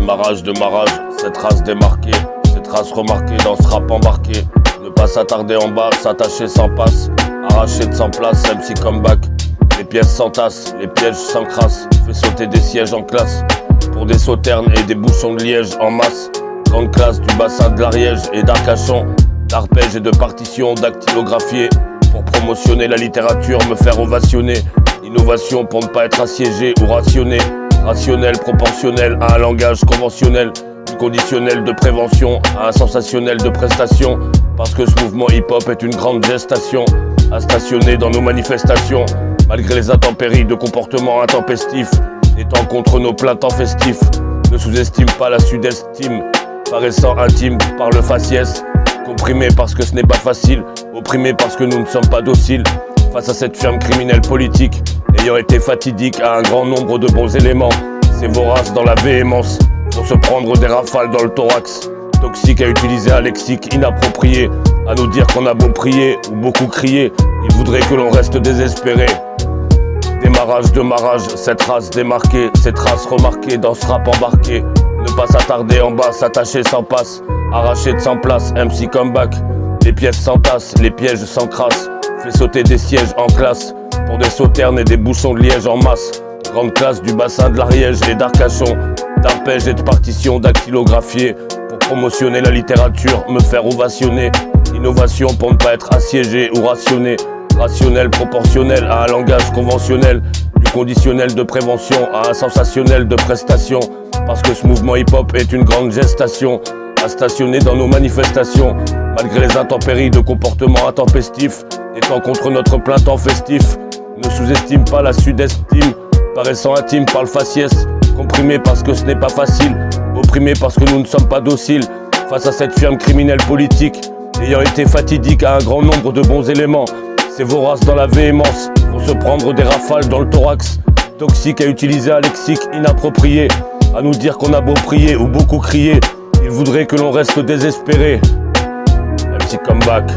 de marage, cette race démarquée, cette race remarquée dans ce rap embarqué. Ne pas s'attarder en bas, s'attacher sans passe, arracher de sans place, MC comeback. Les pièces s'entassent, les pièges s'encrassent, fait sauter des sièges en classe. Pour des sauternes et des bouchons de liège en masse. Grande classe du bassin de l'Ariège et d'Arcachon, d'arpèges et de partitions dactylographiées. Pour promotionner la littérature, me faire ovationner. Innovation pour ne pas être assiégé ou rationné. Rationnel, proportionnel à un langage conventionnel. Du conditionnel de prévention à un sensationnel de prestation. Parce que ce mouvement hip-hop est une grande gestation à stationner dans nos manifestations. Malgré les intempéries de comportements intempestifs, étant contre nos pleins temps festifs. Ne sous-estime pas la sud-estime, paraissant intime par le faciès. Comprimé parce que ce n'est pas facile, opprimé parce que nous ne sommes pas dociles. Face à cette firme criminelle politique, ayant été fatidique à un grand nombre de bons éléments. C'est vorace dans la véhémence, pour se prendre des rafales dans le thorax. Toxique à utiliser un lexique inapproprié, à nous dire qu'on a beau prier ou beaucoup crier, il voudrait que l'on reste désespéré. Démarrage de marage, cette race démarquée, cette race remarquée dans ce rap embarqué. Ne pas s'attarder en bas, s'attacher sans passe, arracher de sans place, MC comeback. Les pièces s'entassent, les pièges s'encrassent, fait sauter des sièges en classe. Pour des sauternes et des bouchons de liège en masse. Grande classe du bassin de l'Ariège et d'Arcachon, d'arpèges et de partitions dactylographiées. Pour promotionner la littérature, me faire ovationner. Innovation pour ne pas être assiégé ou rationné. Rationnel, proportionnel à un langage conventionnel. Du conditionnel de prévention à un sensationnel de prestation. Parce que ce mouvement hip-hop est une grande gestation à stationner dans nos manifestations. Malgré les intempéries de comportements intempestifs, étant contre notre plein temps festif. Ne sous-estime pas la sud-estime, paraissant intime par le faciès. Comprimé parce que ce n'est pas facile, opprimé parce que nous ne sommes pas dociles. Face à cette firme criminelle politique, ayant été fatidique à un grand nombre de bons éléments. C'est vorace dans la véhémence, pour se prendre des rafales dans le thorax. Toxique à utiliser un lexique inapproprié, à nous dire qu'on a beau prier ou beaucoup crier, il voudrait que l'on reste désespéré. MC comeback.